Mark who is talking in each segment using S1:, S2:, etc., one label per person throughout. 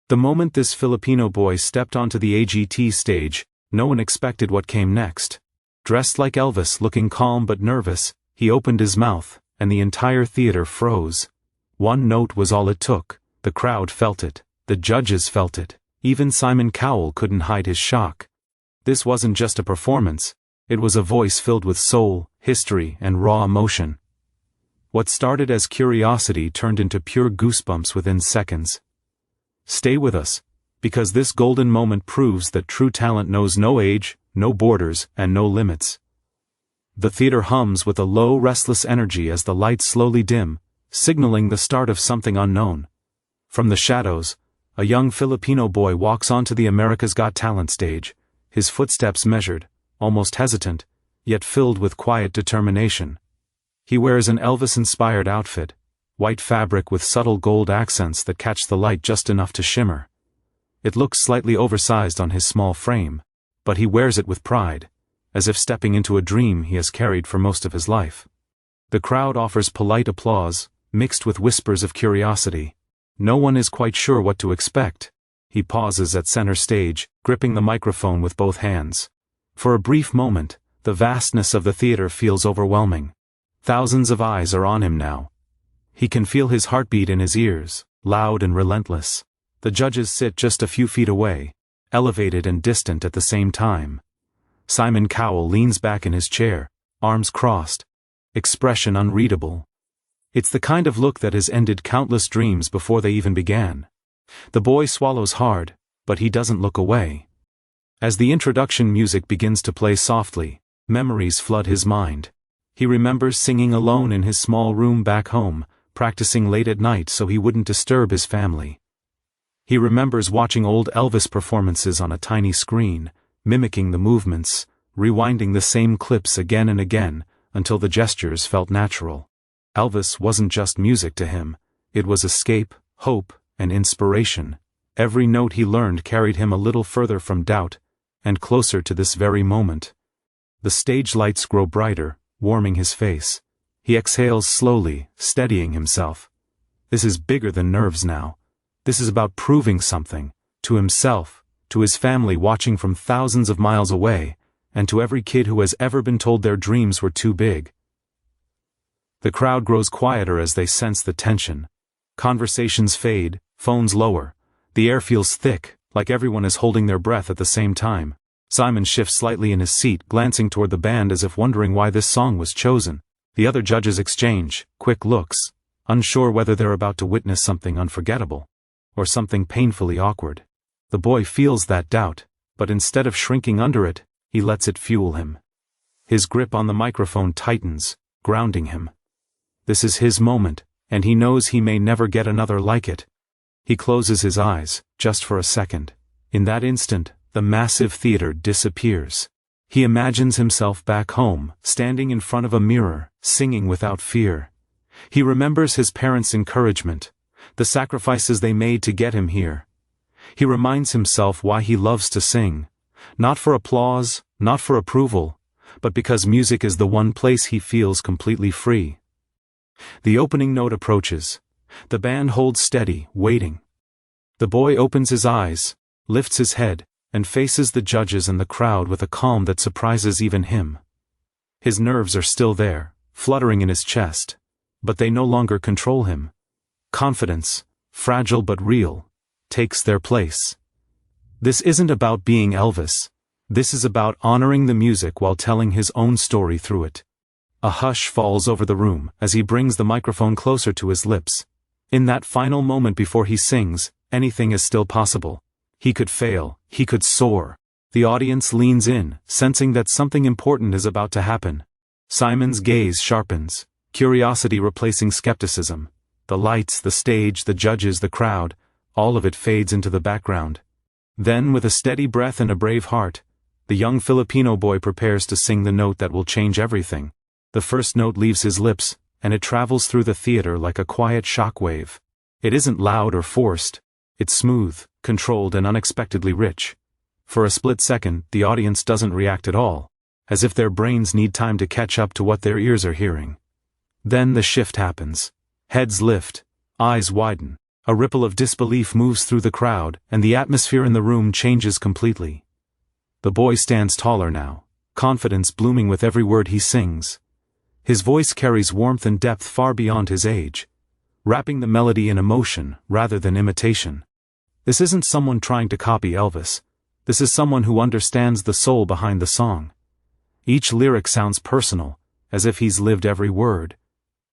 S1: The moment this Filipino boy stepped onto the AGT stage, no one expected what came next. Dressed like Elvis, looking calm but nervous, he opened his mouth, and the entire theater froze. One note was all it took. The crowd felt it. The judges felt it. Even Simon Cowell couldn't hide his shock. This wasn't just a performance. It was a voice filled with soul, history, and raw emotion. What started as curiosity turned into pure goosebumps within seconds. Stay with us, because this golden moment proves that true talent knows no age, no borders, and no limits. The theater hums with a low, restless energy as the lights slowly dim, signaling the start of something unknown. From the shadows, a young Filipino boy walks onto the America's Got Talent stage, his footsteps measured, almost hesitant, yet filled with quiet determination. He wears an Elvis-inspired outfit, white fabric with subtle gold accents that catch the light just enough to shimmer. It looks slightly oversized on his small frame, but he wears it with pride, as if stepping into a dream he has carried for most of his life. The crowd offers polite applause, mixed with whispers of curiosity. No one is quite sure what to expect. He pauses at center stage, gripping the microphone with both hands. For a brief moment, the vastness of the theater feels overwhelming. Thousands of eyes are on him now. He can feel his heartbeat in his ears, loud and relentless. The judges sit just a few feet away, elevated and distant at the same time. Simon Cowell leans back in his chair, arms crossed, expression unreadable. It's the kind of look that has ended countless dreams before they even began. The boy swallows hard, but he doesn't look away. As the introduction music begins to play softly, memories flood his mind. He remembers singing alone in his small room back home, practicing late at night so he wouldn't disturb his family. He remembers watching old Elvis performances on a tiny screen, mimicking the movements, rewinding the same clips again and again, until the gestures felt natural. Elvis wasn't just music to him, it was escape, hope, and inspiration. Every note he learned carried him a little further from doubt, and closer to this very moment. The stage lights grow brighter, warming his face. He exhales slowly, steadying himself. This is bigger than nerves now. This is about proving something, to himself, to his family watching from thousands of miles away, and to every kid who has ever been told their dreams were too big. The crowd grows quieter as they sense the tension. Conversations fade, phones lower. The air feels thick, like everyone is holding their breath at the same time. Simon shifts slightly in his seat, glancing toward the band as if wondering why this song was chosen. The other judges exchange quick looks, unsure whether they're about to witness something unforgettable, or something painfully awkward. The boy feels that doubt, but instead of shrinking under it, he lets it fuel him. His grip on the microphone tightens, grounding him. This is his moment, and he knows he may never get another like it. He closes his eyes, just for a second. In that instant, the massive theater disappears. He imagines himself back home, standing in front of a mirror, singing without fear. He remembers his parents' encouragement, the sacrifices they made to get him here. He reminds himself why he loves to sing. Not for applause, not for approval, but because music is the one place he feels completely free. The opening note approaches. The band holds steady, waiting. The boy opens his eyes, lifts his head, and faces the judges and the crowd with a calm that surprises even him. His nerves are still there, fluttering in his chest, but they no longer control him. Confidence, fragile but real, takes their place. This isn't about being Elvis. This is about honoring the music while telling his own story through it. A hush falls over the room as he brings the microphone closer to his lips. In that final moment before he sings, anything is still possible. He could fail, he could soar. The audience leans in, sensing that something important is about to happen. Simon's gaze sharpens, curiosity replacing skepticism. The lights, the stage, the judges, the crowd, all of it fades into the background. Then, with a steady breath and a brave heart, the young Filipino boy prepares to sing the note that will change everything. The first note leaves his lips, and it travels through the theater like a quiet shockwave. It isn't loud or forced. It's smooth, controlled, and unexpectedly rich. For a split second, the audience doesn't react at all, as if their brains need time to catch up to what their ears are hearing. Then the shift happens. Heads lift, eyes widen, A ripple of disbelief moves through the crowd, and the atmosphere in the room changes completely. The boy stands taller now, confidence blooming with every word he sings. His voice carries warmth and depth far beyond his age, wrapping the melody in emotion rather than imitation. This isn't someone trying to copy Elvis. This is someone who understands the soul behind the song. Each lyric sounds personal, as if he's lived every word.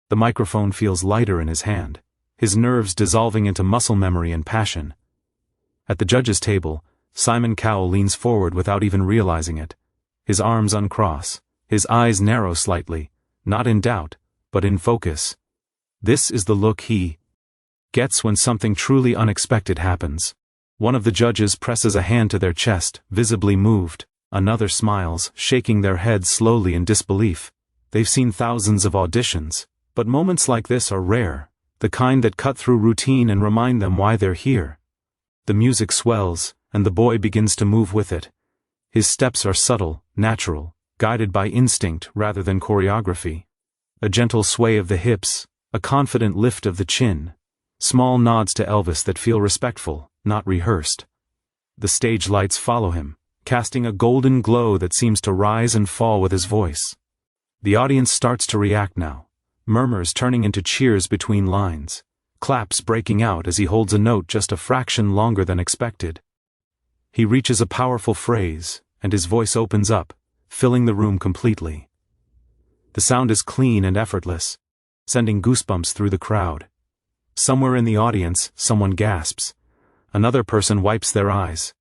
S1: The microphone feels lighter in his hand, his nerves dissolving into muscle memory and passion. At the judges' table, Simon Cowell leans forward without even realizing it. His arms uncross, his eyes narrow slightly, not in doubt, but in focus. This is the look he gets when something truly unexpected happens. One of the judges presses a hand to their chest, visibly moved. Another smiles, shaking their heads slowly in disbelief. They've seen thousands of auditions, but moments like this are rare, the kind that cut through routine and remind them why they're here. The music swells, and the boy begins to move with it. His steps are subtle, natural, guided by instinct rather than choreography. A gentle sway of the hips, a confident lift of the chin. Small nods to Elvis that feel respectful, not rehearsed. The stage lights follow him, casting a golden glow that seems to rise and fall with his voice. The audience starts to react now, murmurs turning into cheers between lines, claps breaking out as he holds a note just a fraction longer than expected. He reaches a powerful phrase, and his voice opens up, filling the room completely. The sound is clean and effortless, sending goosebumps through the crowd. Somewhere in the audience, someone gasps. Another person wipes their eyes.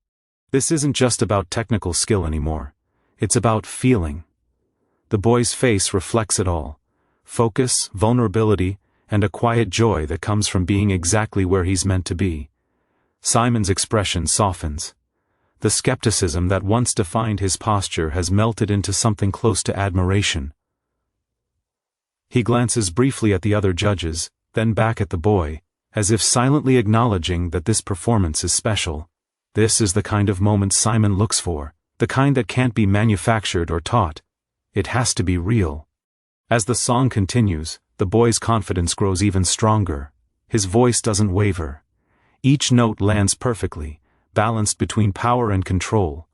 S1: This isn't just about technical skill anymore. It's about feeling. The boy's face reflects it all. Focus, vulnerability, and a quiet joy that comes from being exactly where he's meant to be. Simon's expression softens. The skepticism that once defined his posture has melted into something close to admiration. He glances briefly at the other judges, then back at the boy, as if silently acknowledging that this performance is special. This is the kind of moment Simon looks for, the kind that can't be manufactured or taught. It has to be real. As the song continues, the boy's confidence grows even stronger. His voice doesn't waver. Each note lands perfectly, balanced between power and control.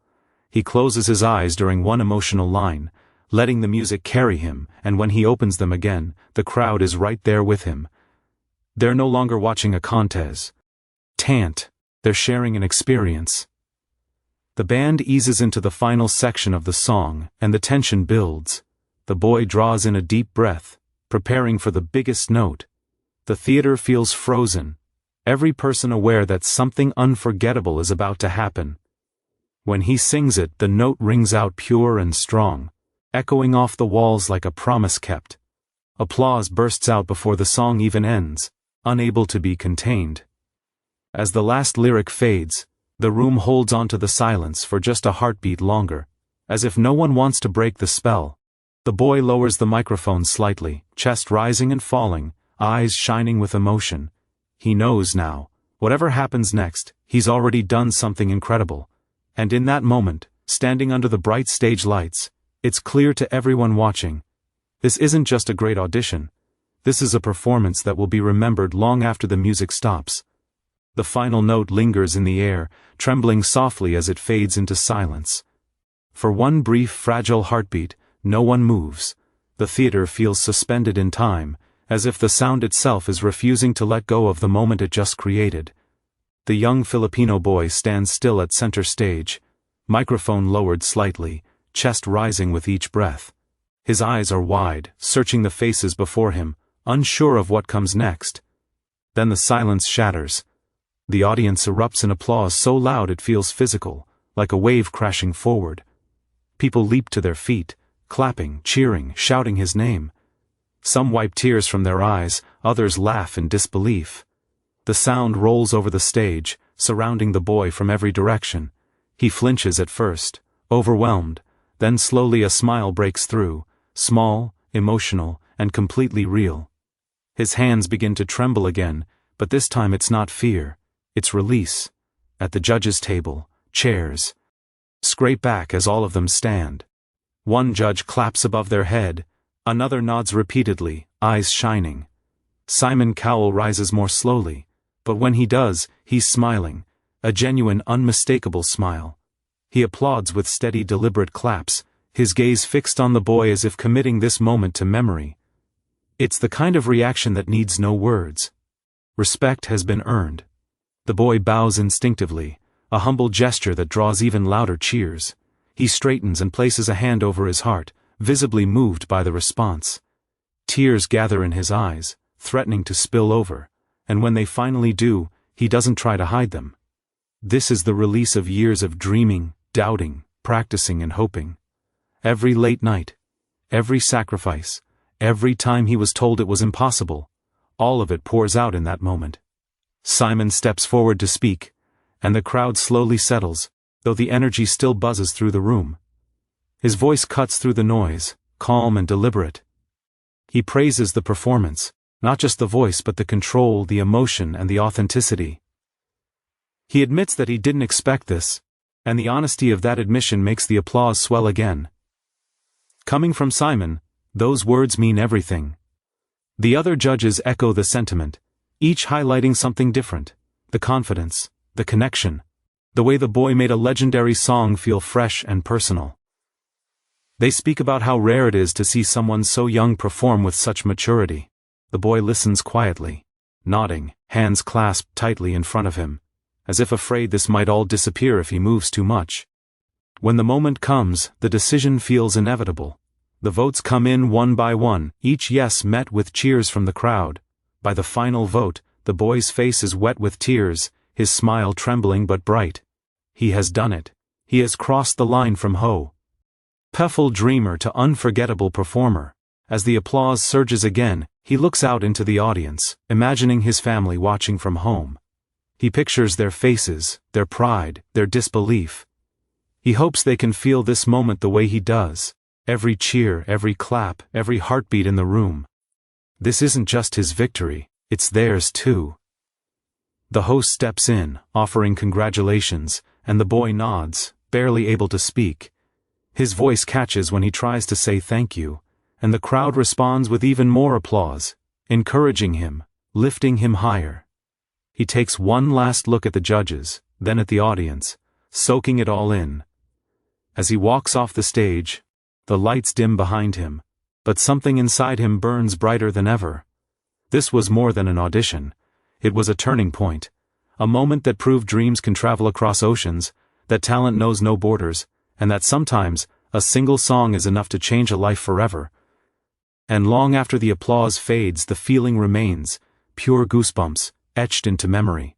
S1: He closes his eyes during one emotional line, letting the music carry him, and when he opens them again, the crowd is right there with him. They're no longer watching a contest. They're sharing an experience. The band eases into the final section of the song, and the tension builds. The boy draws in a deep breath, preparing for the biggest note. The theater feels frozen, every person aware that something unforgettable is about to happen. When he sings it, the note rings out pure and strong, echoing off the walls like a promise kept. Applause bursts out before the song even ends, unable to be contained. As the last lyric fades, the room holds on to the silence for just a heartbeat longer, as if no one wants to break the spell. The boy lowers the microphone slightly, chest rising and falling, eyes shining with emotion. He knows now, whatever happens next, he's already done something incredible. And in that moment, standing under the bright stage lights, it's clear to everyone watching. This isn't just a great audition. This is a performance that will be remembered long after the music stops. The final note lingers in the air, trembling softly as it fades into silence. For one brief, fragile heartbeat, no one moves. The theater feels suspended in time, as if the sound itself is refusing to let go of the moment it just created. The young Filipino boy stands still at center stage, microphone lowered slightly, chest rising with each breath. His eyes are wide, searching the faces before him, unsure of what comes next. Then the silence shatters. The audience erupts in applause so loud it feels physical, like a wave crashing forward. People leap to their feet, clapping, cheering, shouting his name. Some wipe tears from their eyes, others laugh in disbelief. The sound rolls over the stage, surrounding the boy from every direction. He flinches at first, overwhelmed, then slowly a smile breaks through, small, emotional, and completely real. His hands begin to tremble again, but this time it's not fear, it's release. At the judges' table, chairs scrape back as all of them stand. One judge claps above their head, another nods repeatedly, eyes shining. Simon Cowell rises more slowly, But when he does, he's smiling, a genuine, unmistakable smile. He applauds with steady, deliberate claps, his gaze fixed on the boy as if committing this moment to memory. It's the kind of reaction that needs no words. Respect has been earned. The boy bows instinctively, a humble gesture that draws even louder cheers. He straightens and places a hand over his heart, visibly moved by the response. Tears gather in his eyes, threatening to spill over, and when they finally do, he doesn't try to hide them. This is the release of years of dreaming, doubting, practicing and hoping. Every late night, every sacrifice, every time he was told it was impossible, all of it pours out in that moment. Simon steps forward to speak, and the crowd slowly settles, though the energy still buzzes through the room. His voice cuts through the noise, calm and deliberate. He praises the performance, not just the voice but the control, the emotion and the authenticity. He admits that he didn't expect this, and the honesty of that admission makes the applause swell again. Coming from Simon, those words mean everything. The other judges echo the sentiment, each highlighting something different: the confidence, the connection, the way the boy made a legendary song feel fresh and personal. They speak about how rare it is to see someone so young perform with such maturity. The boy listens quietly, nodding, hands clasped tightly in front of him, as if afraid this might all disappear if he moves too much. When the moment comes, the decision feels inevitable. The votes come in one by one, each yes met with cheers from the crowd. By the final vote, the boy's face is wet with tears, his smile trembling but bright. He has done it. He has crossed the line from hopeful dreamer to unforgettable performer. As the applause surges again, he looks out into the audience, imagining his family watching from home. He pictures their faces, their pride, their disbelief. He hopes they can feel this moment the way he does. Every cheer, every clap, every heartbeat in the room. This isn't just his victory, it's theirs too. The host steps in, offering congratulations, and the boy nods, barely able to speak. His voice catches when he tries to say thank you, and the crowd responds with even more applause, encouraging him, lifting him higher. He takes one last look at the judges, then at the audience, soaking it all in. As he walks off the stage, the lights dim behind him, but something inside him burns brighter than ever. This was more than an audition. It was a turning point, a moment that proved dreams can travel across oceans, that talent knows no borders, and that sometimes, a single song is enough to change a life forever. And long after the applause fades, the feeling remains, pure goosebumps, etched into memory.